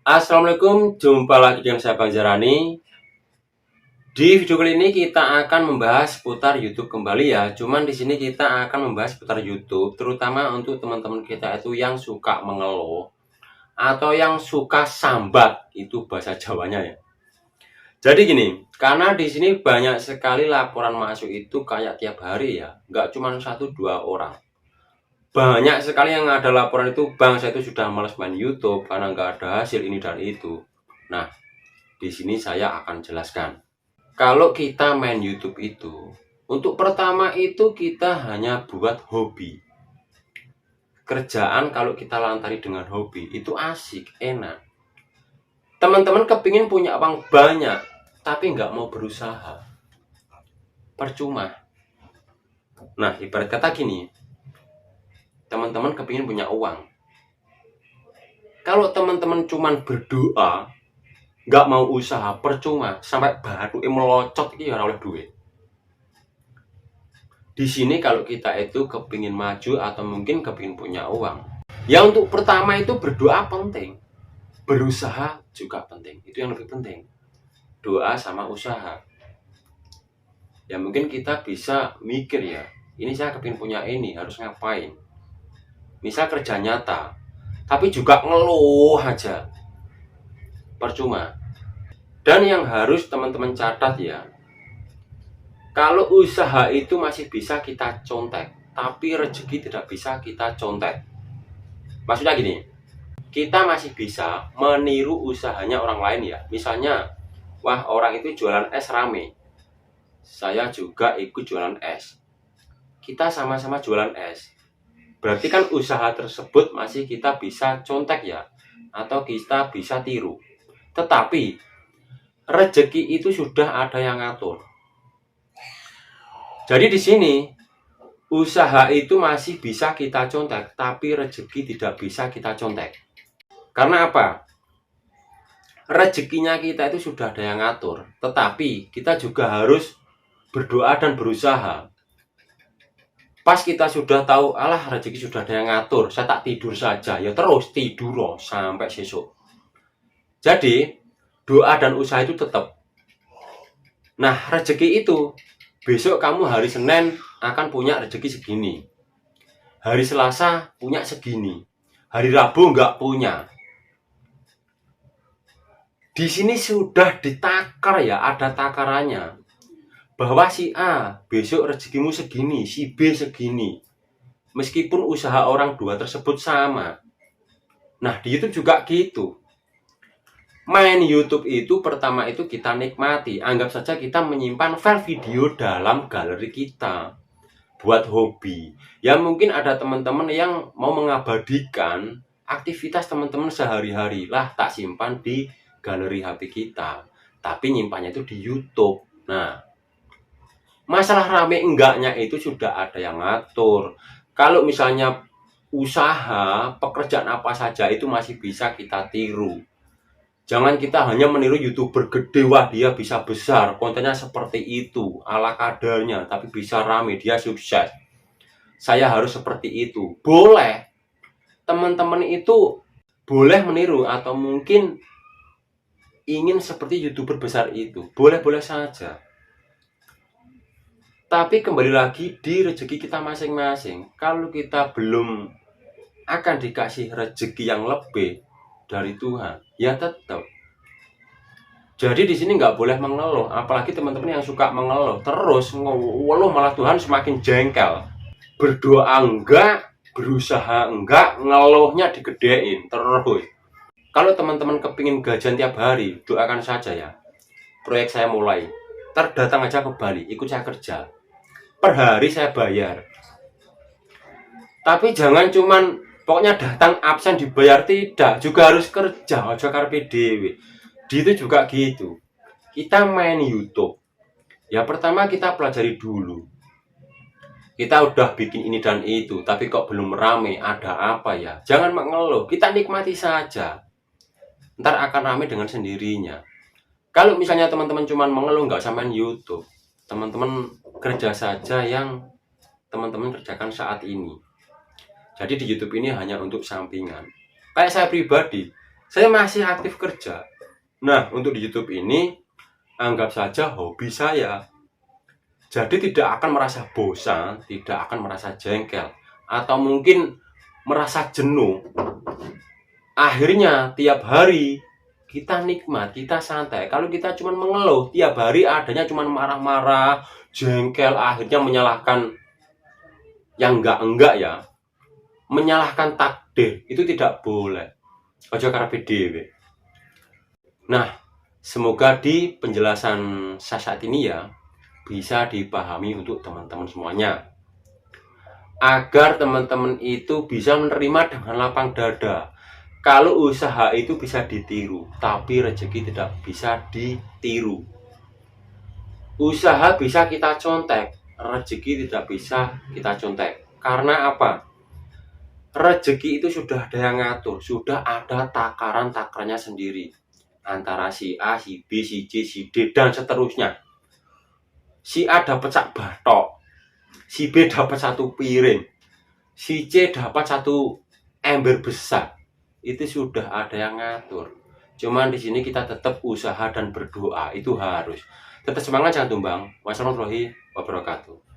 Assalamualaikum, jumpa lagi dengan saya Bang Jarani. Di video kali ini kita akan membahas seputar YouTube kembali ya. Cuman di sini kita akan membahas seputar YouTube, terutama untuk teman-teman kita itu yang suka mengeluh atau yang suka sambat, itu bahasa Jawanya ya. Jadi gini, karena di sini banyak sekali laporan masuk itu kayak tiap hari ya, nggak cuma 1-2 orang. Banyak sekali yang ada laporan itu, Bang, saya itu sudah males main YouTube karena nggak ada hasil ini dan itu. Nah, di sini saya akan jelaskan. Kalau kita main YouTube itu, untuk pertama itu kita hanya buat hobi. Kerjaan kalau kita lantari dengan hobi, itu asik, enak. Teman-teman kepingin punya uang banyak, tapi nggak mau berusaha. Percuma. Nah, ibarat kata gini, teman-teman kepingin punya uang. Kalau teman-teman cuman berdoa, nggak mau usaha, percuma, sampai batu melocot ini ora oleh duit. Di sini kalau kita itu kepingin maju atau mungkin kepingin punya uang, ya untuk pertama itu berdoa penting, berusaha juga penting, itu yang lebih penting, doa sama usaha. Ya mungkin kita bisa mikir ya, ini saya kepingin punya ini, harus ngapain, misal kerja nyata, tapi juga ngeluh aja, percuma. Dan yang harus teman-teman catat ya, kalau usaha itu masih bisa kita contek, tapi rezeki tidak bisa kita contek. Maksudnya gini, kita masih bisa meniru usahanya orang lain ya. Misalnya, wah orang itu jualan es rame, saya juga ikut jualan es. Kita sama-sama jualan es. Berarti kan usaha tersebut masih kita bisa contek ya, atau kita bisa tiru. Tetapi rezeki itu sudah ada yang ngatur. Jadi di sini usaha itu masih bisa kita contek, tapi rezeki tidak bisa kita contek. Karena apa? Rezekinya kita itu sudah ada yang ngatur, tetapi kita juga harus berdoa dan berusaha. Pas kita sudah tahu, alah rezeki sudah ada yang ngatur, saya tak tidur saja, ya terus tidur loh sampai besok. Jadi doa dan usaha itu tetap. Nah, rezeki itu besok kamu hari Senin akan punya rezeki segini. Hari Selasa punya segini. Hari Rabu nggak punya. Di sini sudah ditakar ya, ada takarannya. Bahwa si A besok rezekimu segini, si B segini. Meskipun usaha orang dua tersebut sama. Nah, di YouTube juga gitu. Main YouTube itu pertama itu kita nikmati. Anggap saja kita menyimpan file video dalam galeri kita buat hobi. Ya mungkin ada teman-teman yang mau mengabadikan aktivitas teman-teman sehari-hari. Lah tak simpan di galeri HP kita, tapi nyimpannya itu di YouTube. Nah, masalah rame enggaknya itu sudah ada yang ngatur. Kalau misalnya usaha, pekerjaan apa saja itu masih bisa kita tiru. Jangan kita hanya meniru YouTuber gede, wah dia bisa besar, kontennya seperti itu, ala kadarnya, tapi bisa rame, dia sukses. Saya harus seperti itu. Boleh. Teman-teman itu boleh meniru atau mungkin ingin seperti YouTuber besar itu. Boleh-boleh saja. Tapi kembali lagi di rezeki kita masing-masing. Kalau kita belum akan dikasih rezeki yang lebih dari Tuhan, ya tetap. Jadi di sini nggak boleh mengeluh, apalagi teman-teman yang suka mengeluh terus ngeluh, malah Tuhan semakin jengkel. Berdoa enggak, berusaha enggak, ngeluhnya digedein terus. Kalau teman-teman kepingin gajian tiap hari, doakan saja ya. Proyek saya mulai, datang aja ke Bali, ikut saya kerja. Per hari saya bayar. Tapi jangan cuman pokoknya datang absen dibayar, tidak, juga harus kerja, aja karpe dewe. Di itu juga gitu. Kita main YouTube. Ya pertama kita pelajari dulu. Kita udah bikin ini dan itu, tapi kok belum rame, ada apa ya? Jangan mengeluh, kita nikmati saja. Ntar akan rame dengan sendirinya. Kalau misalnya teman-teman cuman mengeluh nggak usah main YouTube. Teman-teman kerja saja yang teman-teman kerjakan saat ini. Jadi di YouTube ini hanya untuk sampingan. Kayak saya pribadi, Saya masih aktif kerja. Nah, untuk di YouTube ini anggap saja hobi saya. Jadi tidak akan merasa bosan, tidak akan merasa jengkel, atau mungkin merasa jenuh. Akhirnya tiap hari kita nikmat, kita santai. Kalau kita cuma mengeluh, tiap hari adanya cuma marah-marah, jengkel, akhirnya menyalahkan yang enggak ya. Menyalahkan takdir, itu tidak boleh. Ojo karepe dhewe. Nah, semoga di penjelasan saya saat ini ya bisa dipahami untuk teman-teman semuanya. Agar teman-teman itu bisa menerima dengan lapang dada. Kalau usaha itu bisa ditiru, tapi rezeki tidak bisa ditiru. Usaha bisa kita contek, rezeki tidak bisa kita contek. Karena apa? Rezeki itu sudah ada yang ngatur, sudah ada takaran-takarannya sendiri. Antara si A, si B, si C, si D, dan seterusnya. Si A dapat sak batok, si B dapat satu piring, si C dapat satu ember besar. Itu sudah ada yang ngatur. Cuman di sini kita tetap usaha dan berdoa, itu harus. Tetap semangat, jangan tumbang. Wassalamualaikum warahmatullahi wabarakatuh.